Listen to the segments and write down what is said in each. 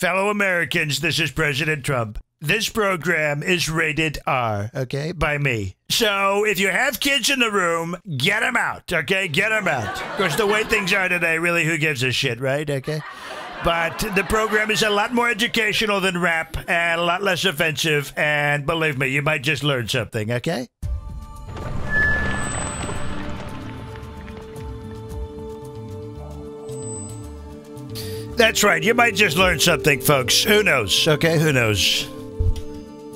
Fellow Americans, this is President Trump. This program is rated R, okay, by me. So if you have kids in the room, get them out, okay? Get them out. Of course, the way things are today, really, who gives a shit, right? Okay? But the program is a lot more educational than rap and a lot less offensive. And believe me, you might just learn something, okay? That's right. You might just learn something, folks. Who knows? Okay, who knows?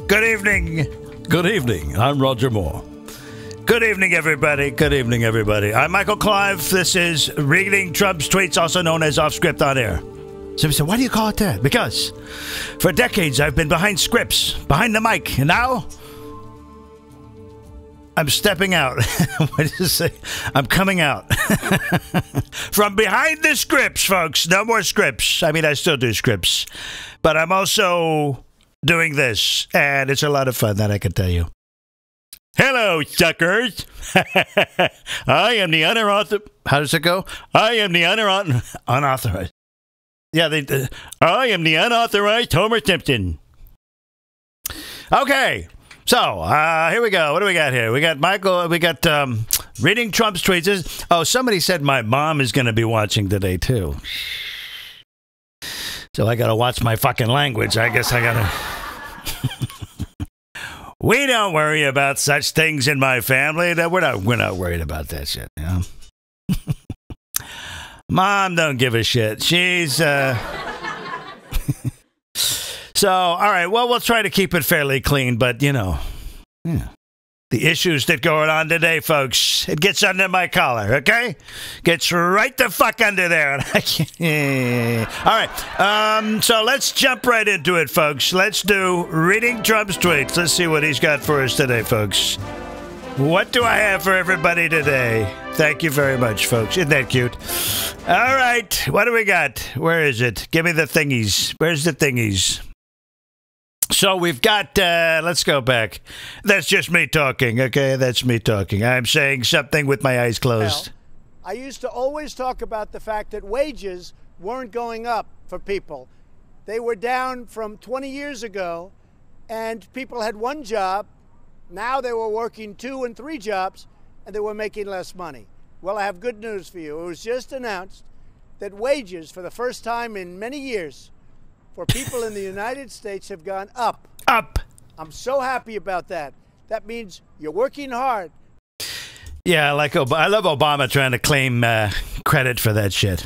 Good evening. Good evening. I'm Roger Moore. Good evening, everybody. Good evening, everybody. I'm Michael Clive. This is Reading Trump's Tweets, also known as Off Script on Air. So we said, why do you call it that? Because for decades I've been behind scripts, behind the mic, and now I'm stepping out. What did you say? I'm coming out. From behind the scripts, folks. No more scripts. I mean, I still do scripts. But I'm also doing this. And it's a lot of fun, that I can tell you. Hello, suckers. I am the unauthorized. How does it go? I am the unauthorized. Yeah, I am the unauthorized Homer Simpson. Okay. So, here we go. What do we got here? We got Michael, we got Reading Trump's Tweets. Oh, somebody said my mom is going to be watching today, too. So I got to watch my fucking language. I guess I got to... We don't worry about such things in my family. We're not worried about that shit, you know? Mom don't give a shit. She's... So, all right, well, we'll try to keep it fairly clean, but, you know, yeah. The issues that go on today, folks, it gets under my collar, okay? Gets right the fuck under there. All right, so let's jump right into it, folks. Let's do Reading Trump's Tweets. Let's see what he's got for us today, folks. What do I have for everybody today? Thank you very much, folks. Isn't that cute? All right, what do we got? Where is it? Give me the thingies. Where's the thingies? So we've got, let's go back. That's just me talking, okay? That's me talking. I'm saying something with my eyes closed. Well, I used to always talk about the fact that wages weren't going up for people. They were down from 20 years ago, and people had one job. Now they were working 2 and 3 jobs, and they were making less money. Well, I have good news for you. It was just announced that wages, for the first time in many years, for people in the United States have gone up. Up. I'm so happy about that. That means you're working hard. Yeah, I love Obama trying to claim credit for that shit.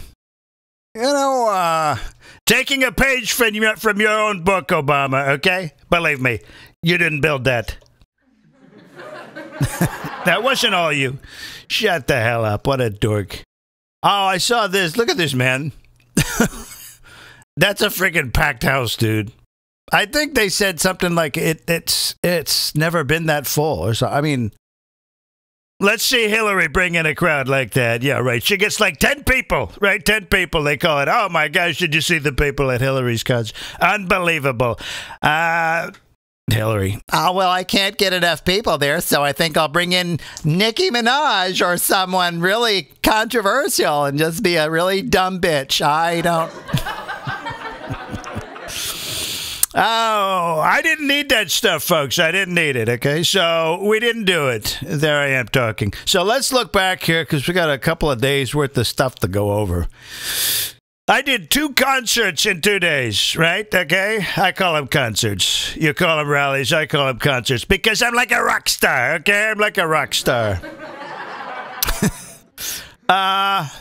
You know, taking a page from your own book, Obama, okay? Believe me, you didn't build that. That wasn't all you. Shut the hell up. What a dork. Oh, I saw this. Look at this, man. That's a freaking packed house, dude. I think they said something like it's never been that full or so. I mean, let's see Hillary bring in a crowd like that. Yeah, right. She gets like 10 people, right? 10 people. They call it. Oh my gosh, did you see the people at Hillary's concert? Unbelievable. Hillary. Oh, well, I can't get enough people there, so I think I'll bring in Nicki Minaj or someone really controversial and just be a really dumb bitch. I don't... Oh, I didn't need that stuff, folks. I didn't need it, okay? So we didn't do it. There I am talking. So let's look back here because we got a couple of days worth of stuff to go over. I did 2 concerts in 2 days, right? Okay? I call them concerts. You call them rallies. I call them concerts because I'm like a rock star, okay? I'm like a rock star.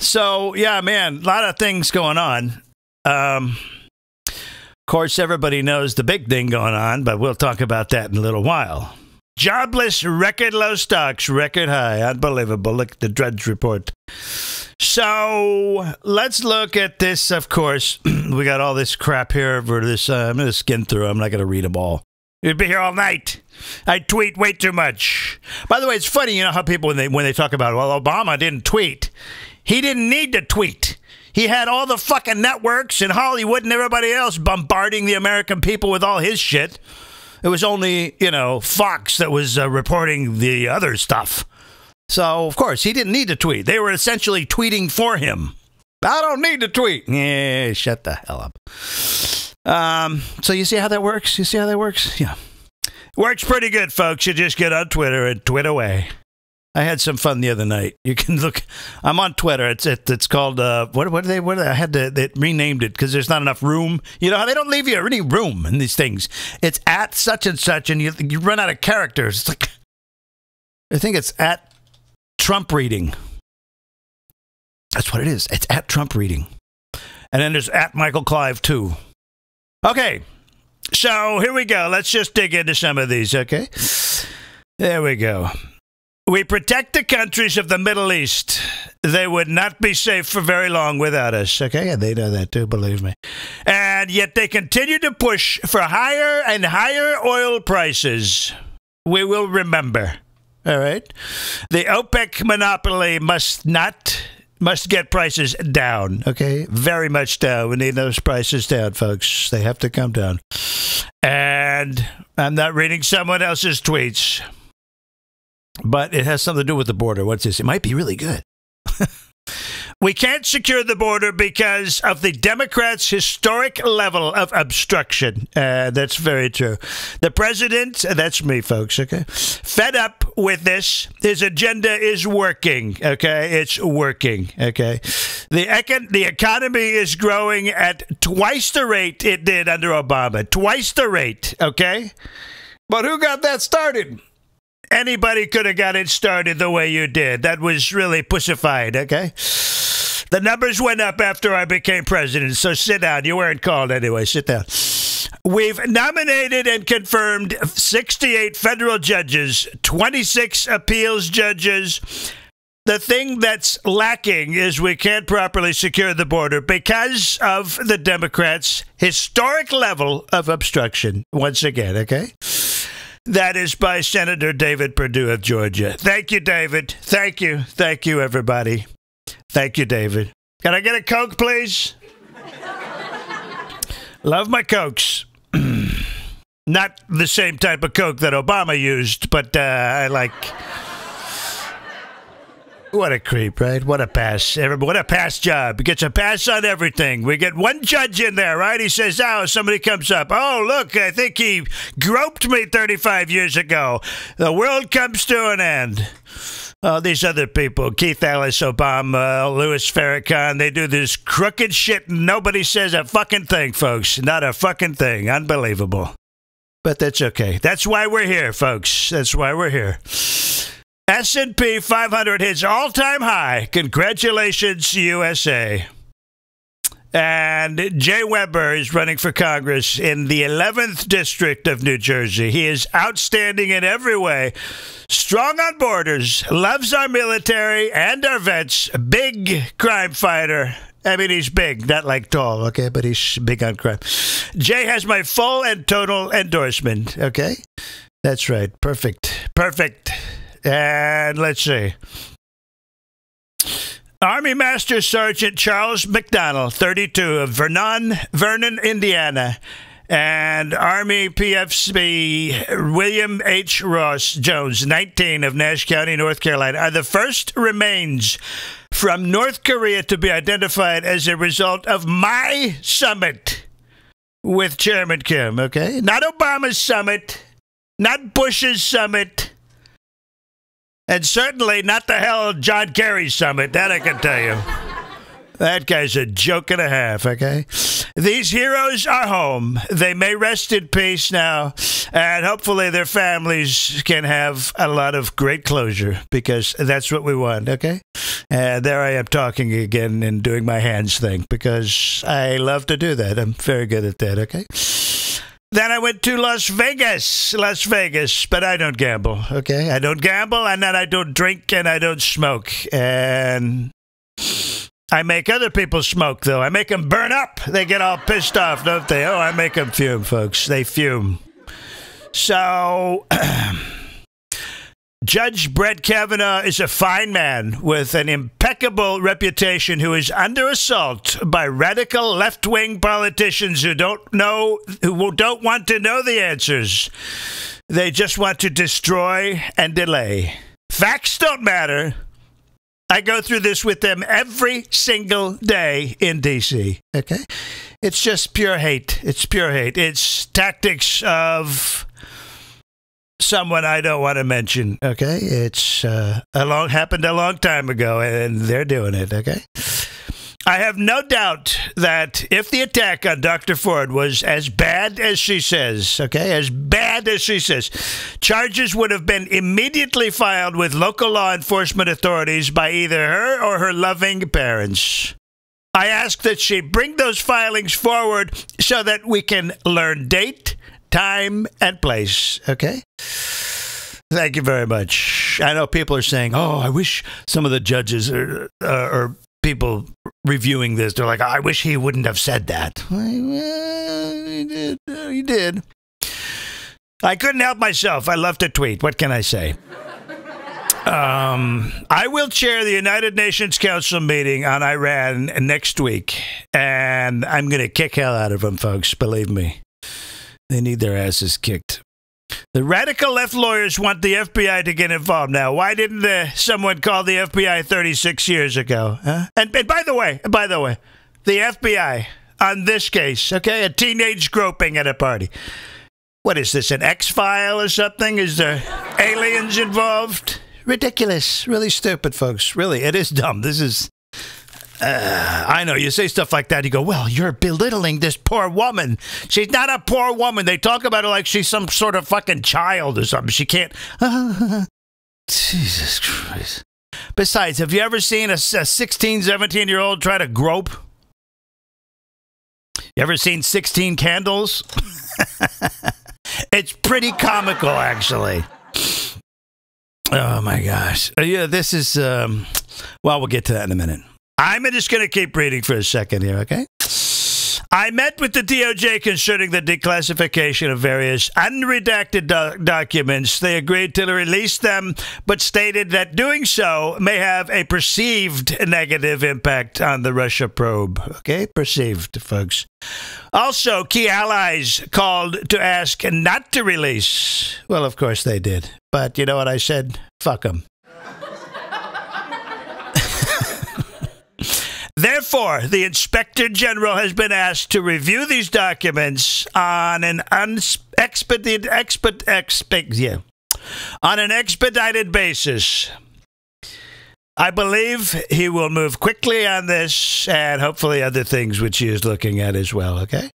So, yeah, man, a lot of things going on. Of course, everybody knows the big thing going on, but we'll talk about that in a little while. Jobless, record low stocks, record high. Unbelievable. Look at the Drudge Report. So let's look at this, of course. We got all this crap here for this. I'm going to skim through. I'm not going to read them all. You'd be here all night. I tweet way too much. By the way, it's funny, you know how people, when they talk about, well, Obama didn't tweet. He didn't need to tweet. He had all the fucking networks in Hollywood and everybody else bombarding the American people with all his shit. It was only, you know, Fox that was reporting the other stuff. So, of course, he didn't need to tweet. They were essentially tweeting for him. I don't need to tweet. Yeah, shut the hell up. So you see how that works? You see how that works? Yeah. Works pretty good, folks. You just get on Twitter and twit away. I had some fun the other night. You can look. I'm on Twitter. It's called what I had to they renamed it because there's not enough room. You know how they don't leave you any room in these things. It's at such and such, and you run out of characters. It's like I think it's at Trump reading. That's what it is. It's at Trump reading, and then there's at Michael Clive too. Okay, so here we go. Let's just dig into some of these. Okay, there we go. We protect the countries of the Middle East. They would not be safe for very long without us. Okay, and they know that too, believe me. And yet they continue to push for higher and higher oil prices. We will remember. All right? The OPEC monopoly must get prices down. Okay? Very much down. We need those prices down, folks. They have to come down. And I'm not reading someone else's tweets. But it has something to do with the border. What's this? It might be really good. We can't secure the border because of the Democrats' historic level of obstruction. That's very true. The president, that's me, folks, okay? Fed up with this. His agenda is working, okay? It's working, okay? The economy is growing at twice the rate it did under Obama. Twice the rate, okay? But who got that started? Anybody could have got it started the way you did. That was really pussified, okay? The numbers went up after I became president, so sit down. You weren't called anyway. Sit down. We've nominated and confirmed 68 federal judges, 26 appeals judges. The thing that's lacking is we can't properly secure the border because of the Democrats' historic level of obstruction. Once again, okay? That is by Senator David Perdue of Georgia. Thank you, David. Thank you. Thank you, everybody. Thank you, David. Can I get a Coke, please? Love my Cokes. Not the same type of Coke that Obama used, but I like... What a creep, right? What a pass. What a pass job. He gets a pass on everything. We get one judge in there, right? He says, oh, somebody comes up. Oh, look, I think he groped me 35 years ago. The world comes to an end. Oh, these other people, Keith Ellis, Obama, Louis Farrakhan, they do this crooked shit and nobody says a fucking thing, folks. Not a fucking thing. Unbelievable. But that's okay. That's why we're here, folks. That's why we're here. S&P 500 hits all-time high. Congratulations, USA. And Jay Weber is running for Congress in the 11th District of New Jersey. He is outstanding in every way. Strong on borders, loves our military and our vets. Big crime fighter. I mean, he's big, not like tall, okay? But he's big on crime. Jay has my full and total endorsement, okay? That's right. Perfect. Perfect. And let's see. Army Master Sergeant Charles McDonnell, 32, of Vernon, Indiana, and Army PFC William H. Ross Jones, 19, of Nash County, North Carolina, are the first remains from North Korea to be identified as a result of my summit with Chairman Kim, okay? Not Obama's summit, not Bush's summit, and certainly not the hell John Kerry's summit. That I can tell you. That guy's a joke and a half, okay? These heroes are home. They may rest in peace now, and hopefully their families can have a lot of great closure, because that's what we want, okay? And there I am talking again and doing my hands thing, because I love to do that. I'm very good at that, okay? Then I went to Las Vegas, but I don't gamble, okay? I don't gamble, and then I don't drink, and I don't smoke. And I make other people smoke, though. I make them burn up. They get all pissed off, don't they? Oh, I make them fume, folks. They fume. So... Judge Brett Kavanaugh is a fine man with an impeccable reputation who is under assault by radical left-wing politicians who don't want to know the answers. They just want to destroy and delay. Facts don't matter. I go through this with them every single day in D.C., okay? It's just pure hate. It's pure hate. It's tactics of someone I don't want to mention, okay? It's happened a long time ago, and they're doing it, okay? I have no doubt that if the attack on Dr. Ford was as bad as she says, okay, as bad as she says, charges would have been immediately filed with local law enforcement authorities by either her or her loving parents. I ask that she bring those filings forward so that we can learn date, time, and place, okay? Thank you very much. I know people are saying, oh, I wish some of the judges or people reviewing this, they're like, I wish he wouldn't have said that. Well, he did. I couldn't help myself. I love to tweet. What can I say? I will chair the United Nations Council meeting on Iran next week, and I'm going to kick hell out of them, folks. Believe me. They need their asses kicked. The radical left lawyers want the FBI to get involved now. Why didn't someone call the FBI 36 years ago? Huh? And by the way, the FBI on this case, okay, a teenage groping at a party. What is this, an X-file or something? Is there aliens involved? Ridiculous. Really stupid, folks. Really, it is dumb. This is... I know, you say stuff like that, you go, well, you're belittling this poor woman. She's not a poor woman. They talk about her like she's some sort of fucking child or something. She can't... Jesus Christ. Besides, have you ever seen a 16, 17-year-old try to grope? You ever seen 16 Candles? It's pretty comical, actually. Oh, my gosh. Yeah, this is... well, we'll get to that in a minute. I'm just going to keep reading for a second here, okay? I met with the DOJ concerning the declassification of various unredacted documents. They agreed to release them, but stated that doing so may have a perceived negative impact on the Russia probe. Okay? Perceived, folks. Also, key allies called to ask not to release. Well, of course they did. But you know what I said? Fuck them. Therefore, the Inspector General has been asked to review these documents on an expedited basis. I believe he will move quickly on this and hopefully other things which he is looking at as well, okay?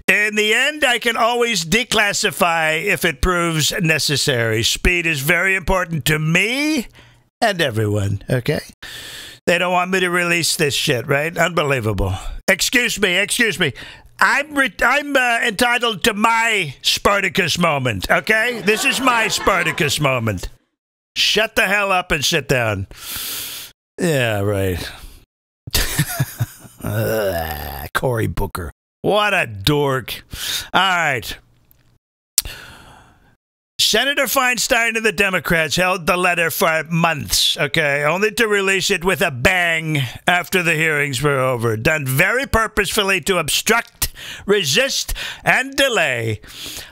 In the end, I can always declassify if it proves necessary. Speed is very important to me and everyone, okay? They don't want me to release this shit, right? Unbelievable. Excuse me. I'm entitled to my Spartacus moment, okay? This is my Spartacus moment. Shut the hell up and sit down. Yeah, right. Cory Booker. What a dork. All right. Senator Feinstein and the Democrats held the letter for months, okay, only to release it with a bang after the hearings were over. Done very purposefully to obstruct, resist, and delay.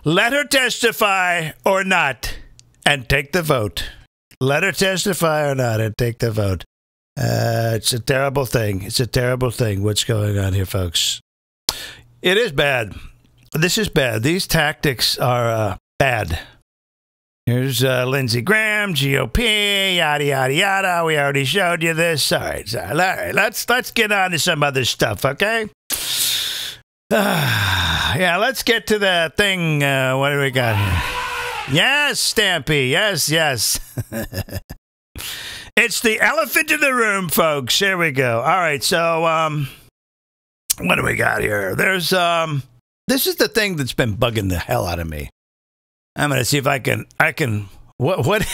Let her testify or not, and take the vote. Let her testify or not, and take the vote. It's a terrible thing. It's a terrible thing what's going on here, folks. It is bad. This is bad. These tactics are bad. Here's Lindsey Graham, GOP, yada, yada, yada. We already showed you this. All right. Let's get on to some other stuff, okay? Yeah, let's get to the thing. What do we got here? Yes, Stampy. Yes. It's the elephant in the room, folks. Here we go. All right. So, what do we got here? There's, this is the thing that's been bugging the hell out of me. I'm going to see if I can, what,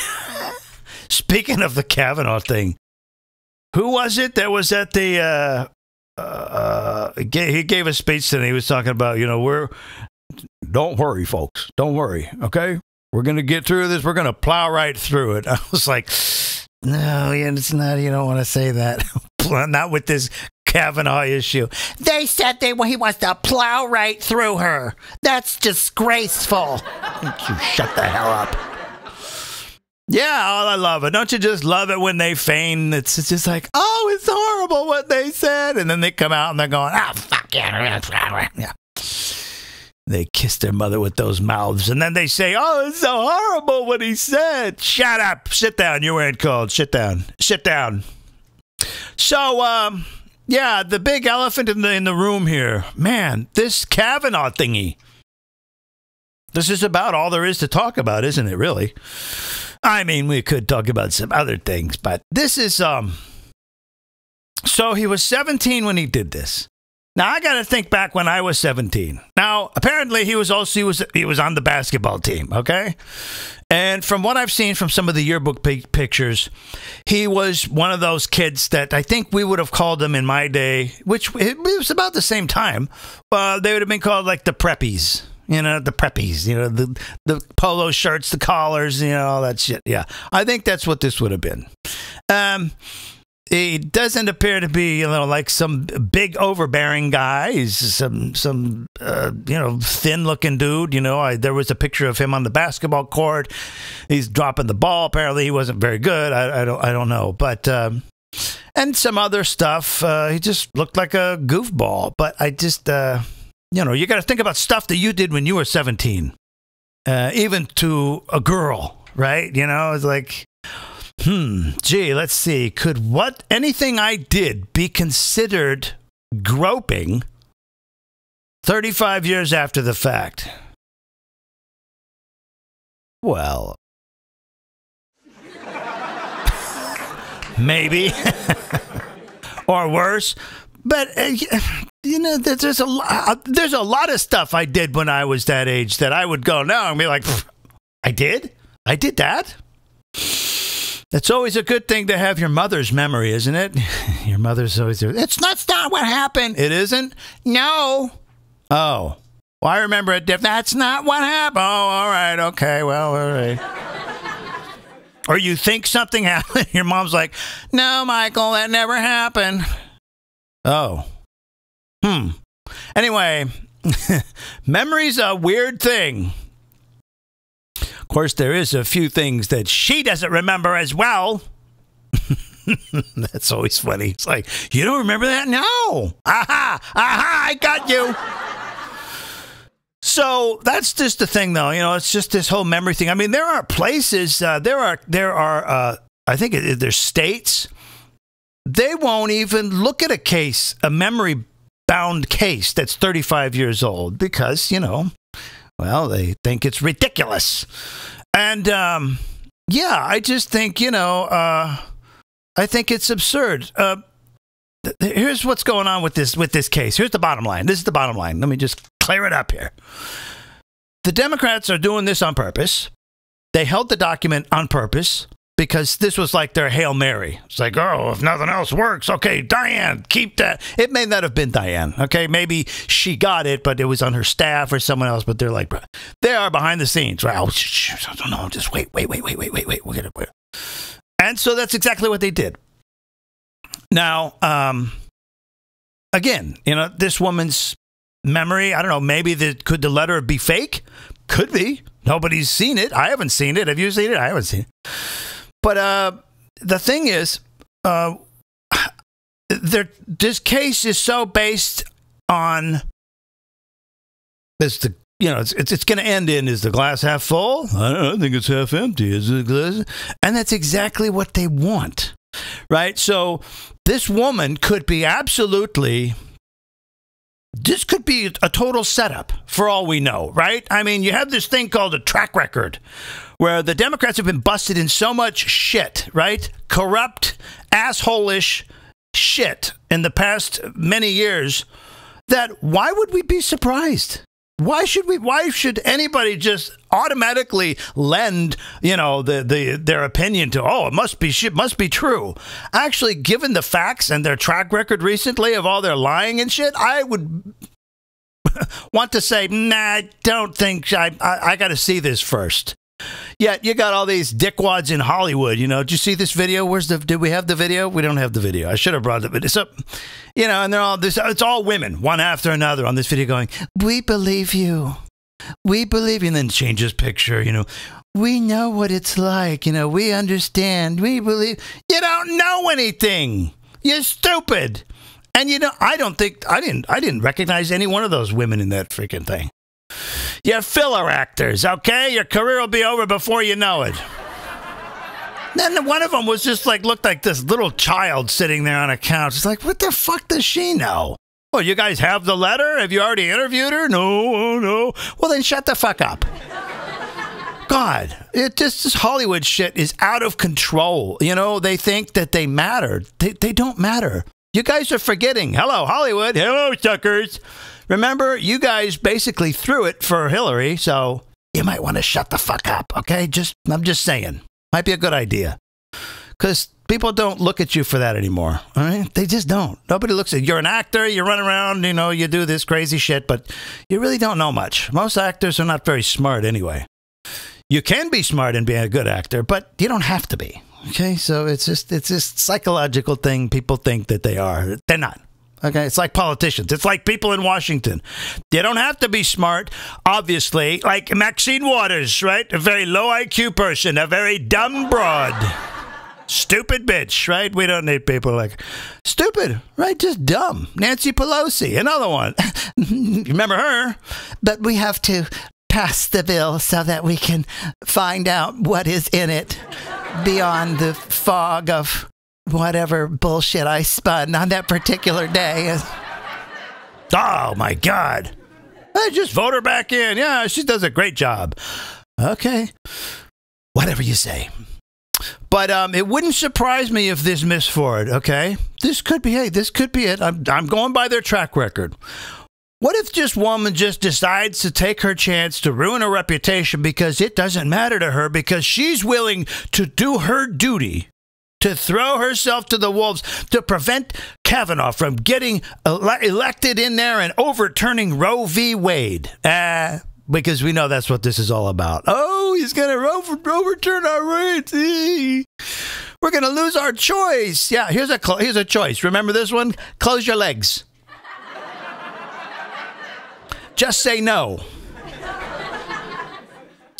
speaking of the Kavanaugh thing, who was it that was at the, he gave a speech and he was talking about, don't worry, folks, don't worry, okay? We're going to get through this. We're going to plow right through it. I was like, no, it's not, you don't want to say that. Not with this Kavanaugh issue. They said he wants to plow right through her. That's disgraceful. You shut the hell up. Yeah, oh, I love it. Don't you just love it when they feign? It's just like, oh, it's horrible what they said. And then they come out and they're going, ah, fuck yeah. Yeah. They kiss their mother with those mouths. And then they say, oh, it's so horrible what he said. Shut up. Sit down. You weren't called. Sit down. Sit down. So, yeah, the big elephant in the room here. Man, this Kavanaugh thingy. This is about all there is to talk about, isn't it, really? I mean, we could talk about some other things, but this is, so he was 17 when he did this. Now, I got to think back when I was 17. Now, apparently, he was on the basketball team, okay? And from what I've seen from some of the yearbook pictures, he was one of those kids that I think we would have called them in my day, which it was about the same time. They would have been called like the preppies. You know, the preppies, you know, the polo shirts, the collars, you know, all that shit. Yeah, I think that's what this would have been. He doesn't appear to be, you know, like some big overbearing guy. He's some you know, thin-looking dude. You know, there was a picture of him on the basketball court. He's dropping the ball. Apparently, he wasn't very good. I don't know, but and some other stuff. He just looked like a goofball. But I just. You know, you got to think about stuff that you did when you were 17, even to a girl, right? You know, it's like, gee, let's see. Could anything I did be considered groping 35 years after the fact? Well, maybe, or worse, but. You know, there's a lot of stuff I did when I was that age that I would go now and be like, I did that. That's always a good thing to have your mother's memory, isn't it? Your mother's always there. That's not what happened. It isn't? No. Oh. Well, I remember it. That's not what happened. Oh, all right. Okay. Well, all right. Or you think something happened. Your mom's like, no, Michael, that never happened. Oh. Anyway, memory's a weird thing. Of course, there is a few things that she doesn't remember as well. That's always funny. It's like, you don't remember that? No. Aha, I got you. So that's just the thing, though. You know, it's just this whole memory thing. I mean, there are places, there are I think there's states. They won't even look at a memory bound case that's 35 years old because, you know, well, they think it's ridiculous. And, yeah, I just think, you know, I think it's absurd. Here's what's going on with this case. Here's the bottom line. This is the bottom line. Let me just clear it up here. The Democrats are doing this on purpose. They held the document on purpose. Because this was like their Hail Mary. It's like, oh, if nothing else works, okay, Diane, keep that. It may not have been Diane, okay? Maybe she got it, but it was on her staff or someone else. But they're like, they are behind the scenes, right? Oh, no, just wait. We'll get it. And so that's exactly what they did. Now, again, you know, this woman's memory, I don't know, maybe could the letter be fake? Could be. Nobody's seen it. I haven't seen it. Have you seen it? I haven't seen it. But the thing is, this case is so based on this. You know, it's going to end in, is the glass half full? I don't know, I think it's half empty. Is it glass? And that's exactly what they want, right? So this woman could be this could be a total setup for all we know, right? I mean, you have this thing called a track record where the Democrats have been busted in so much shit, right? Corrupt, asshole-ish shit in the past many years that why would we be surprised? Why should anybody just automatically lend, you know, their opinion to, oh, it must be true? Actually, given the facts and their track record recently of all their lying and shit, I would want to say, nah, I don't think I got to see this first. Yet you got all these dickwads in Hollywood, you know. Did you see this video? Did we have the video? We don't have the video. I should have brought the video. So, you know, and they're all it's all women, one after another on this video going, we believe you. We believe you. And then changes picture, you know. we know what it's like. You know, we understand. We believe. You don't know anything. You're stupid. And you know, I didn't recognize any one of those women in that freaking thing. You're filler actors, okay? Your career will be over before you know it. Then one of them was just like, looked like this little child sitting there on a couch. It's like, what the fuck does she know? Oh, you guys have the letter? Have you already interviewed her? No, no. Well, then shut the fuck up. God, this Hollywood shit is out of control. You know, they think that they matter. They don't matter. You guys are forgetting. Hello, Hollywood. Hello, suckers. Remember, you guys basically threw it for Hillary, so you might want to shut the fuck up, okay? I'm just saying. Might be a good idea. Because people don't look at you for that anymore, all right? They just don't. Nobody looks at you. You're an actor. You run around, you know, you do this crazy shit, but you really don't know much. Most actors are not very smart anyway. You can be smart and be a good actor, but you don't have to be. Okay, so it's this psychological thing. People think that they are. They're not. Okay, it's like politicians. It's like people in Washington. They don't have to be smart, obviously. Like Maxine Waters, right? A very low IQ person, a very dumb broad. Stupid bitch, right? We don't need people like stupid, right? Just dumb. Nancy Pelosi, another one. Remember her? But we have to pass the bill so that we can find out what is in it beyond the fog of whatever bullshit I spun on that particular day. Oh, my God. I just vote her back in. Yeah, she does a great job. Okay. Whatever you say. But it wouldn't surprise me if this Miss Ford, okay? This could be it. I'm going by their track record. What if this woman just decides to take her chance to ruin her reputation because it doesn't matter to her, because she's willing to do her duty, to throw herself to the wolves, to prevent Kavanaugh from getting elected in there and overturning Roe v. Wade? Because we know that's what this is all about. Oh, he's going to overturn our rights. We're going to lose our choice. Yeah, here's a choice. Remember this one? Close your legs. Just say no.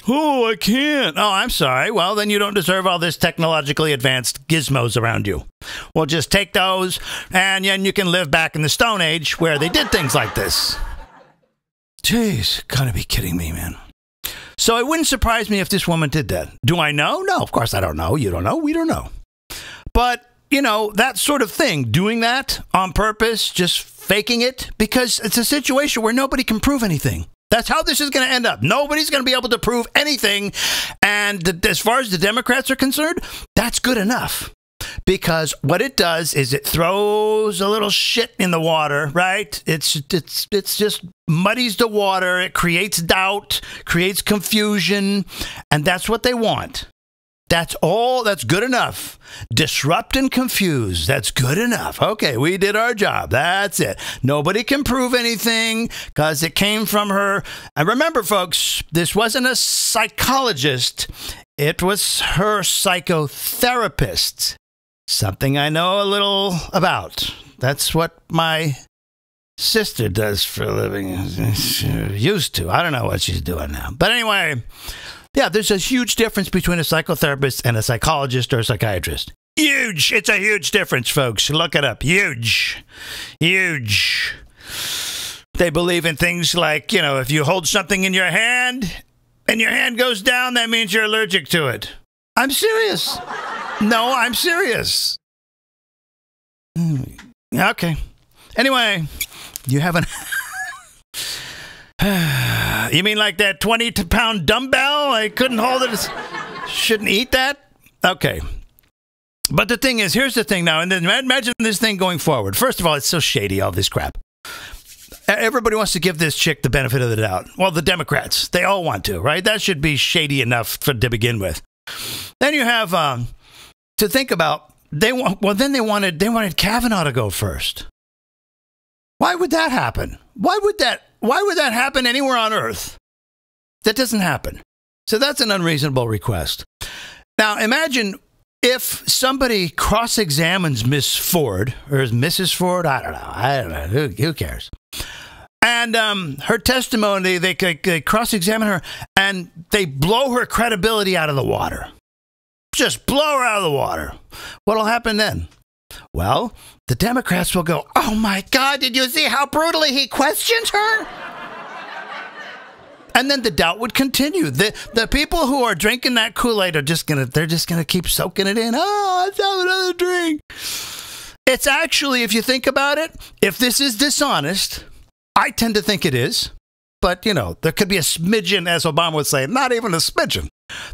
Oh, I can't. Oh, I'm sorry. Well, then you don't deserve all this technologically advanced gizmos around you. Well, just take those, and then you can live back in the Stone Age where they did things like this. Jeez, gotta be kidding me, man. So it wouldn't surprise me if this woman did that. Do I know? No, of course I don't know. You don't know. We don't know. But, you know, that sort of thing, doing that on purpose, just faking it, because it's a situation where nobody can prove anything. That's how this is going to end up. Nobody's going to be able to prove anything. And as far as the Democrats are concerned, that's good enough. Because what it does is it throws a little shit in the water, right? It's just muddies the water. It creates doubt, creates confusion. And that's what they want. That's all. That's good enough. Disrupt and confuse. That's good enough. Okay, we did our job. That's it. Nobody can prove anything because it came from her. And remember, folks, this wasn't a psychologist. It was her psychotherapist. Something I know a little about. That's what my sister does for a living. Used to. I don't know what she's doing now. But anyway, yeah, there's a huge difference between a psychotherapist and a psychologist or a psychiatrist. Huge. It's a huge difference, folks. Look it up. Huge. Huge. They believe in things like, you know, if you hold something in your hand and your hand goes down, that means you're allergic to it. I'm serious. No, I'm serious. Okay. Anyway, you haven't... You mean like that 20-pound dumbbell? I couldn't hold it. Shouldn't eat that? Okay. But the thing is, here's the thing now. And then imagine this thing going forward. First of all, it's so shady, all this crap. Everybody wants to give this chick the benefit of the doubt. Well, the Democrats, they all want to, right? That should be shady enough to begin with. Then you have to think about. They wanted Kavanaugh to go first. Why would that happen? Why would that happen anywhere on Earth? That doesn't happen. So that's an unreasonable request. Now, imagine if somebody cross-examines Miss Ford, or Mrs. Ford, I don't know, who cares? And her testimony, they cross-examine her, and they blow her credibility out of the water. Just blow her out of the water. What'll happen then? Well, the Democrats will go, oh my God, did you see how brutally he questioned her? And then the doubt would continue. The people who are drinking that Kool-Aid are they're just gonna keep soaking it in. Oh, let's have another drink. It's actually, if you think about it, if this is dishonest, I tend to think it is. But, you know, there could be a smidgen, as Obama would say, not even a smidgen.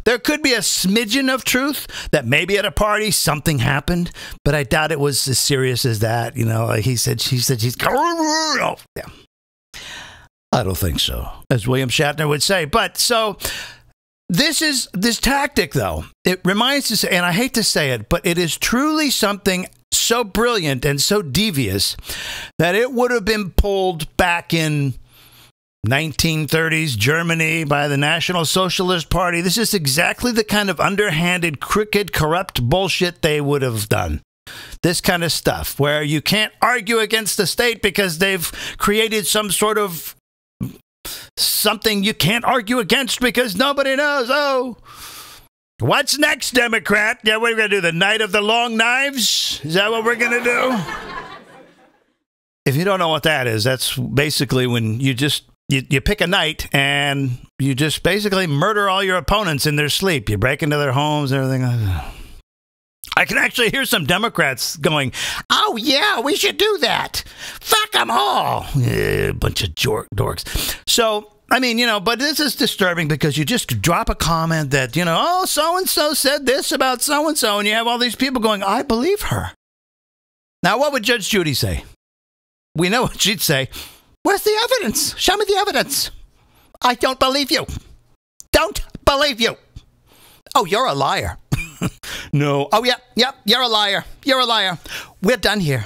There could be a smidgen of truth that maybe at a party something happened, but I doubt it was as serious as that. You know, like she said, she's, oh, yeah. I don't think so, as William Shatner would say. But so this tactic, though, it reminds us, and I hate to say it, but it is truly something so brilliant and so devious that it would have been pulled back in 1930s Germany by the National Socialist Party. This is exactly the kind of underhanded, crooked, corrupt bullshit they would have done. This kind of stuff where you can't argue against the state because they've created some sort of something you can't argue against because nobody knows. Oh, what's next, Democrat? Yeah, what are we going to do? The Night of the Long Knives? Is that what we're going to do? If you don't know what that is, that's basically when you just you pick a night and you just basically murder all your opponents in their sleep. You break into their homes and everything. I can actually hear some Democrats going, oh, yeah, we should do that. Fuck them all. Yeah, bunch of dorks. So, I mean, you know, but this is disturbing because you just drop a comment that, you know, oh, so-and-so said this about so-and-so, and you have all these people going, I believe her. Now, what would Judge Judy say? We know what she'd say. Where's the evidence? Show me the evidence. I don't believe you. Don't believe you. Oh, you're a liar. No. Oh, yeah, you're a liar. You're a liar. We're done here.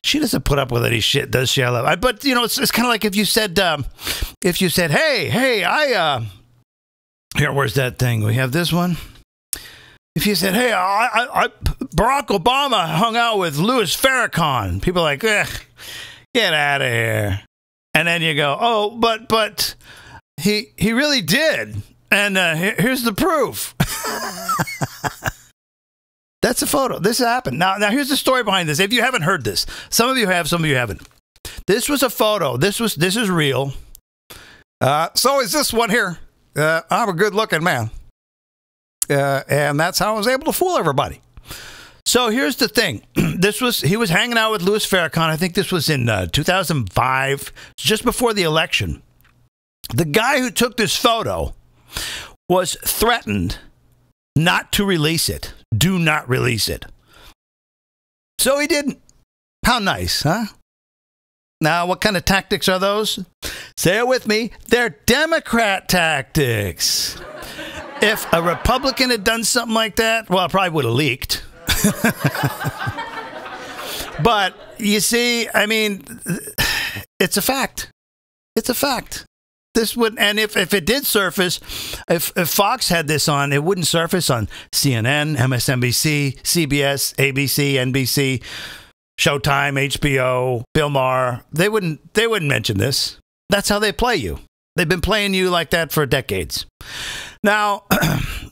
She doesn't put up with any shit, does she? But, you know, it's kind of like if you said, hey, here, where's that thing? We have this one. If you said, hey, Barack Obama hung out with Louis Farrakhan, people are like, get out of here. And then you go, oh, but he really did. And here's the proof. That's a photo. This happened. Now, here's the story behind this. If you haven't heard this, some of you have, some of you haven't. This was a photo. This is real. So is this one here. I'm a good-looking man. And that's how I was able to fool everybody. So here's the thing. He was hanging out with Louis Farrakhan. I think this was in 2005, just before the election. The guy who took this photo was threatened not to release it. Do not release it. So he didn't. How nice, huh? Now, what kind of tactics are those? Say it with me. They're Democrat tactics. If a Republican had done something like that, well, it probably would have leaked. But you see, I mean, it's a fact. It's a fact. This would, and if it did surface, if Fox had this on, it wouldn't surface on CNN, MSNBC, CBS, ABC, NBC, Showtime, HBO, Bill Maher. They wouldn't mention this. That's how they play you. They've been playing you like that for decades. Now,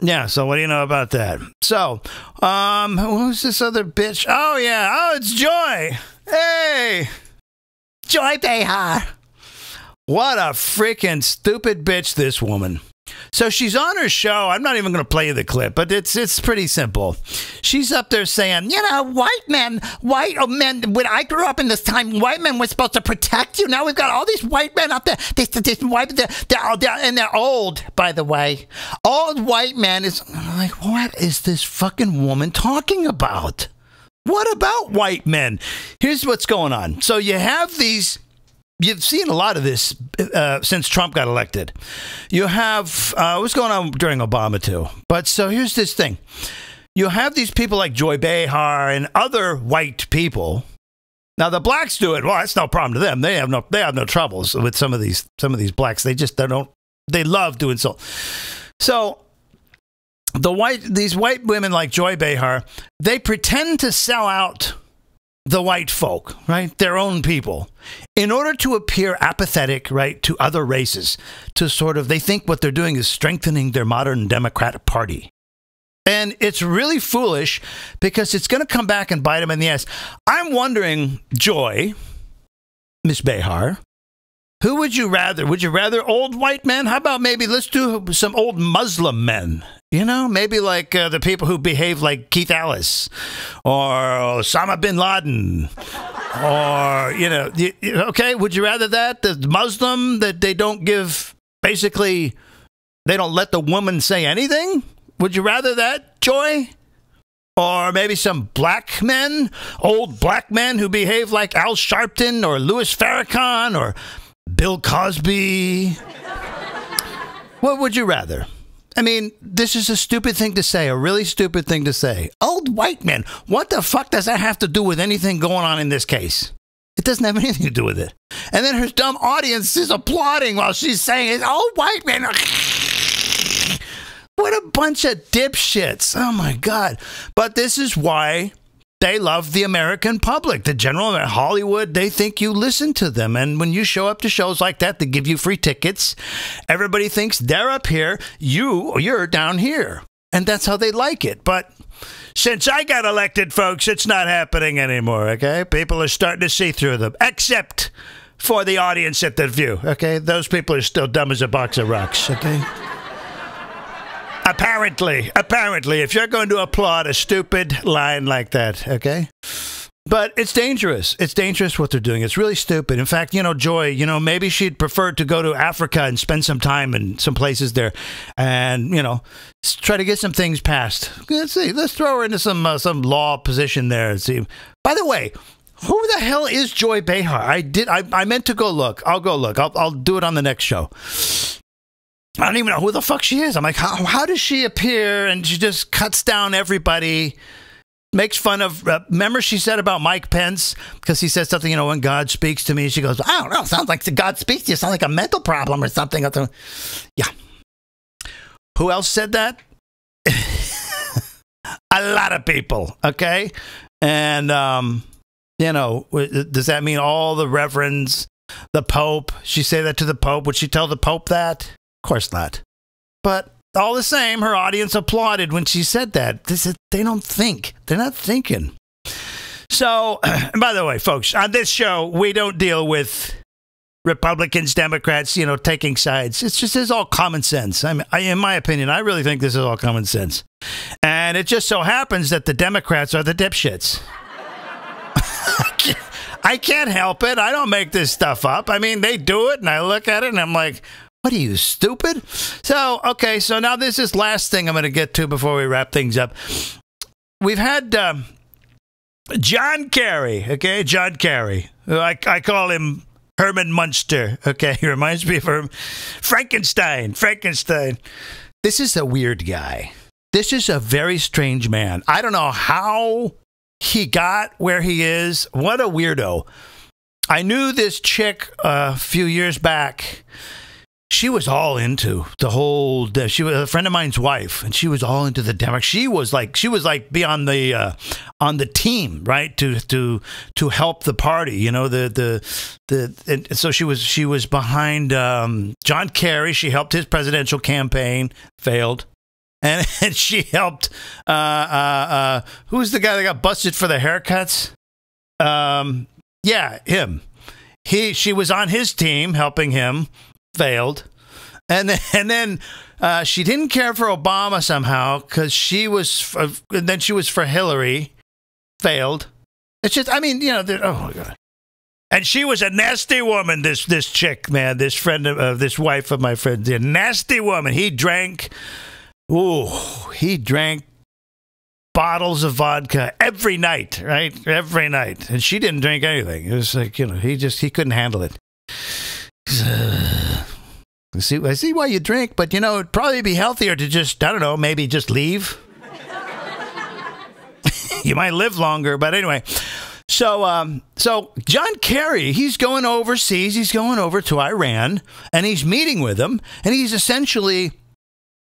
yeah, so what do you know about that? So, who's this other bitch? Oh, yeah. Oh, it's Joy. Hey. Joy Behar. What a freaking stupid bitch, this woman. So she's on her show. I'm not even going to play you the clip, but it's pretty simple. She's up there saying, you know, white men, when I grew up in this time, white men were supposed to protect you. Now we've got all these white men up there. They're old, by the way. Old white men is like, what is this fucking woman talking about? What about white men? Here's what's going on. So you have these... You've seen a lot of this since Trump got elected. You have what's going on during Obama, too. But so here's this thing. You have these people like Joy Behar and other white people. Now, the blacks do it. Well, it's no problem to them. They have no troubles with some of these blacks. They love doing so. So these white women like Joy Behar, they pretend to sell out the white folk, right? Their own people, in order to appear apathetic, right, to other races, to sort of, they think what they're doing is strengthening their modern Democratic Party. And it's really foolish because it's going to come back and bite them in the ass. I'm wondering, Joy, Miss Behar, who would you rather? Would you rather old white men? How about maybe let's do some old Muslim men? You know, maybe like the people who behave like Keith Ellis or Osama bin Laden or, you know, okay, would you rather that? The Muslim that they don't give, basically, they don't let the woman say anything? Would you rather that, Joy? Or maybe some black men, old black men who behave like Al Sharpton or Louis Farrakhan or Bill Cosby? What would you rather? I mean, this is a stupid thing to say, a really stupid thing to say. Old white men. What the fuck does that have to do with anything going on in this case? It doesn't have anything to do with it. And then her dumb audience is applauding while she's saying it. Old white men. What a bunch of dipshits. Oh, my God. But this is why they love the American public. The general Hollywood, they think you listen to them. And when you show up to shows like that, they give you free tickets. Everybody thinks they're up here. You're down here. And that's how they like it. But since I got elected, folks, it's not happening anymore, okay? People are starting to see through them, except for the audience at The View, okay? Those people are still dumb as a box of rocks, okay? Apparently, if you're going to applaud a stupid line like that, okay? But it's dangerous. It's dangerous what they're doing. It's really stupid. In fact, you know, Joy, you know, maybe she'd prefer to go to Africa and spend some time in some places there and, you know, try to get some things passed. Let's see. Let's throw her into some law position there and see. By the way, who the hell is Joy Behar? I meant to go look. I'll go look. I'll do it on the next show. I don't even know who the fuck she is. I'm like, how does she appear? And she just cuts down everybody, makes fun of, remember she said about Mike Pence, because he said something, you know, when God speaks to me, she goes, I don't know, sounds like God speaks to you, sounds like a mental problem or something. Yeah. Who else said that? A lot of people, okay? And, you know, does that mean all the reverends, the Pope? She say that to the Pope? Would she tell the Pope that? Of course not. But all the same, her audience applauded when she said that. They don't think. They're not thinking. So, by the way, folks, on this show, we don't deal with Republicans, Democrats, you know, taking sides. It's all common sense. In my opinion, I really think this is all common sense. And it just so happens that the Democrats are the dipshits. I can't help it. I don't make this stuff up. I mean, they do it, and I look at it, and I'm like, what are you, stupid? So, okay, so now this is last thing I'm going to get to before we wrap things up. We've had John Kerry, okay? John Kerry. I call him Herman Munster, okay? He reminds me of Frankenstein. This is a weird guy. This is a very strange man. I don't know how he got where he is. What a weirdo. I knew this chick a few years back. She was all into the whole. She was a friend of mine's wife, and she was all into the Democrats. She was like be on the team, right, to help the party. You know, and so she was behind John Kerry. She helped his presidential campaign, failed, and she helped. Who's the guy that got busted for the haircuts? Yeah, him. She was on his team, helping him. Failed, and then she didn't care for Obama somehow because and then she was for Hillary. Failed. It's just, I mean, you know, oh my God. And she was a nasty woman. This chick, man, this friend of this wife of my friend, the nasty woman. He drank bottles of vodka every night, right? Every night, and she didn't drink anything. It was like, you know, he couldn't handle it. I see why you drink, but, you know, it'd probably be healthier to just, I don't know, maybe just leave. You might live longer, but anyway. So John Kerry, he's going overseas. He's going over to Iran, and he's meeting with them, and he's essentially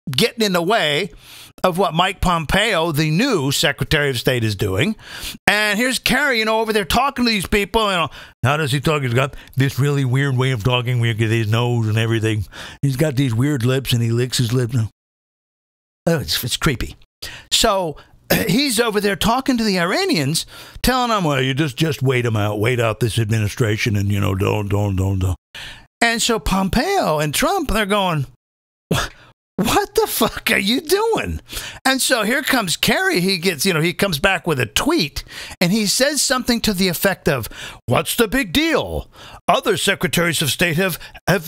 getting in the way of what Mike Pompeo, the new Secretary of State, is doing. And here's Kerry, over there talking to these people. How does he talk? He's got this really weird way of talking with his nose and everything. He's got these weird lips, and he licks his lips. Oh, it's creepy. So he's over there talking to the Iranians, telling them, well, you just wait them out, wait out this administration, and, don't. And so Pompeo and Trump, they're going, what the fuck are you doing? And so here comes Kerry. He gets, he comes back with a tweet, and he says something to the effect of, what's the big deal? Other secretaries of state have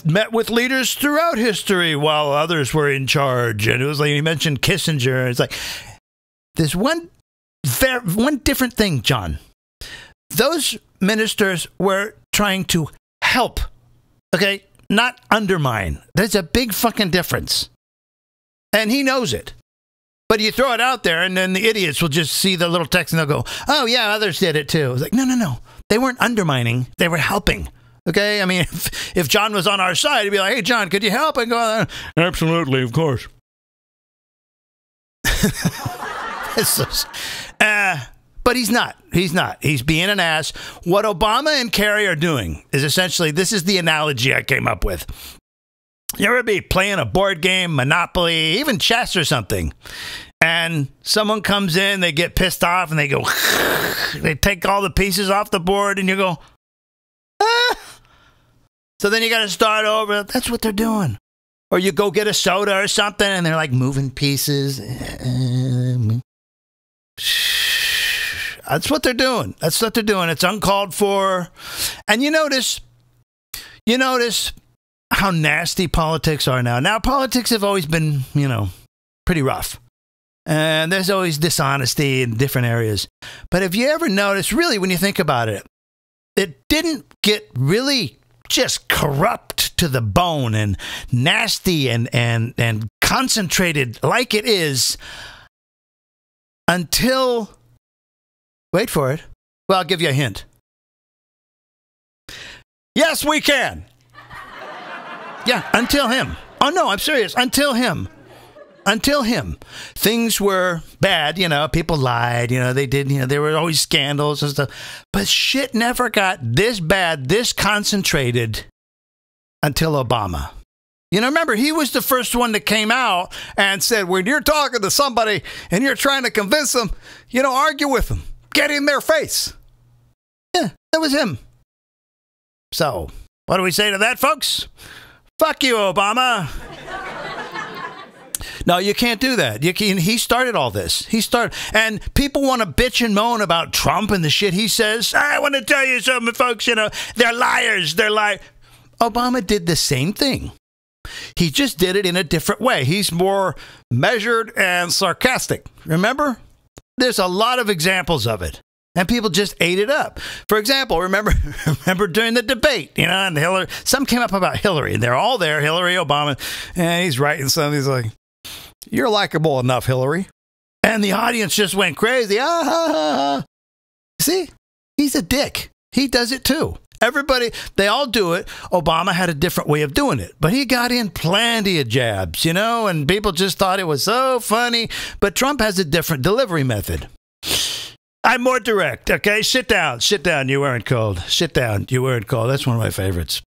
met with leaders throughout history while others were in charge. And it was like, he mentioned Kissinger. And it's like, there's one different thing, John. Those ministers were trying to help, okay? Not undermine. There's a big fucking difference. And he knows it. But you throw it out there, and then the idiots will just see the little text, and they'll go, oh, yeah, others did it too. It's like, no. They weren't undermining. They were helping. Okay? I mean, if John was on our side, he'd be like, hey, John, could you help? And go, absolutely, of course. But he's not. He's being an ass. What Obama and Kerry are doing is essentially, this is the analogy I came up with. You ever be playing a board game, Monopoly, even chess or something, and someone comes in, they get pissed off, and they go, they take all the pieces off the board, and you go, ah. So then you got to start over. That's what they're doing. Or you go get a soda or something, and they're like moving pieces. That's what they're doing. It's uncalled for. And you notice how nasty politics are now. Now, politics have always been, pretty rough. And there's always dishonesty in different areas. But have you ever noticed, really, when you think about it, it didn't get really just corrupt to the bone and nasty and concentrated like it is until, wait for it. Well, I'll give you a hint. Yes, we can. Yeah, until him. Oh, no, I'm serious. Until him. Things were bad, people lied, they did, there were always scandals and stuff. But shit never got this bad, this concentrated until Obama. Remember, he was the first one that came out and said, when you're talking to somebody and you're trying to convince them, argue with them. Get in their face. Yeah, that was him. So, what do we say to that, folks? Fuck you, Obama. No, you can't do that. He started all this. And people want to bitch and moan about Trump and the shit he says. I want to tell you something, folks. They're liars. Obama did the same thing. He just did it in a different way. He's more measured and sarcastic. Remember? There's a lot of examples of it. And people just ate it up. For example, remember during the debate, and Hillary, some came up about Hillary, and they're all there, Hillary, Obama, and he's writing something. He's like, you're likable enough, Hillary. And the audience just went crazy. See? He's a dick. He does it too. Everybody, they all do it. Obama had a different way of doing it, but he got in plenty of jabs, and people just thought it was so funny. But Trump has a different delivery method. I'm more direct, okay? Sit down, you weren't cold. Sit down, you weren't cold. That's one of my favorites.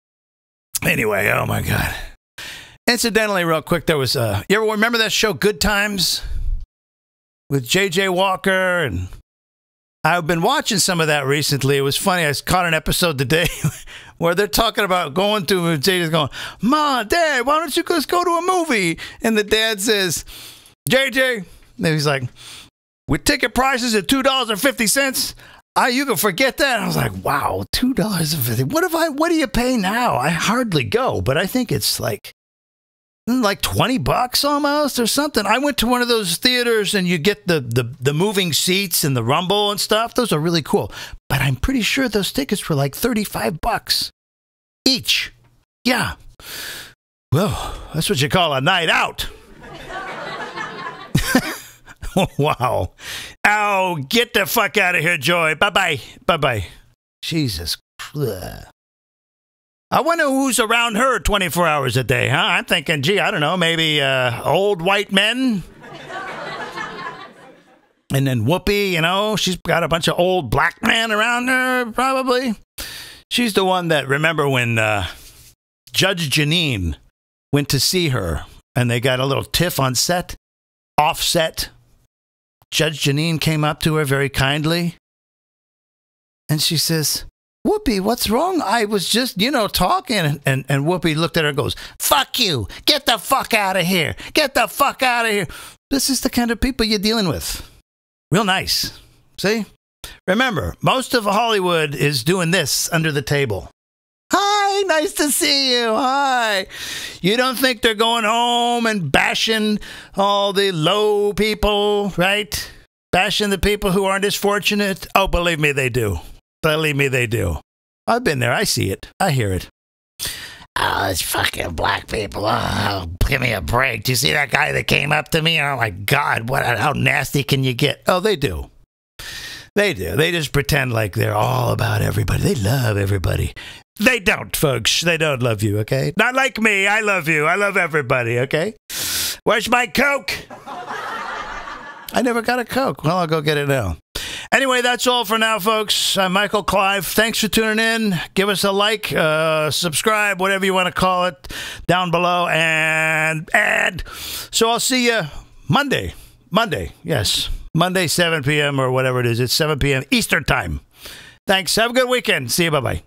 Anyway, oh my God. Incidentally, real quick, there was, you ever remember that show Good Times? With J.J. Walker, and I've been watching some of that recently. It was funny. I caught an episode today where they're talking about going to, and JJ's going, Mom, Dad, why don't you just go to a movie? And the dad says, JJ, and he's like, with ticket prices at $2.50, you can forget that. I was like, wow, $2.50. What do you pay now? I hardly go, but I think it's like $20 almost or something. I went to one of those theaters and you get the moving seats and the rumble and stuff. Those are really cool. But I'm pretty sure those tickets were like $35 each. Yeah. Well, that's what you call a night out. Wow. Oh, get the fuck out of here, Joy. Bye-bye. Bye-bye. Jesus. Ugh. I wonder who's around her 24 hours a day, huh? I'm thinking, gee, I don't know, maybe old white men. And then Whoopi, you know, she's got a bunch of old black men around her, probably. She's the one that, remember when Judge Janine went to see her and they got a little tiff on set, off set. Judge Janine came up to her very kindly. And she says, Whoopi, what's wrong? I was just, you know, talking. And Whoopi looked at her and goes, fuck you. Get the fuck out of here. Get the fuck out of here. This is the kind of people you're dealing with. Real nice. See? Remember, most of Hollywood is doing this under the table. Hi, nice to see you. Hi. You don't think they're going home and bashing all the low people, right? Bashing the people who aren't as fortunate? Oh, believe me, they do. Believe me, they do. I've been there. I see it. I hear it. Oh, those fucking black people. Oh, give me a break. Do you see that guy that came up to me? Oh, my God. How nasty can you get? Oh, they do. They do. They just pretend like they're all about everybody. They love everybody. They don't, folks. They don't love you, okay? Not like me. I love you. I love everybody, okay? Where's my Coke? I never got a Coke. Well, I'll go get it now. Anyway, that's all for now, folks. I'm Michael Clive. Thanks for tuning in. Give us a like, subscribe, whatever you want to call it, down below. And so I'll see you Monday. Yes. Monday, 7 p.m. or whatever it is. It's 7 p.m. Eastern Time. Thanks. Have a good weekend. See you. Bye-bye.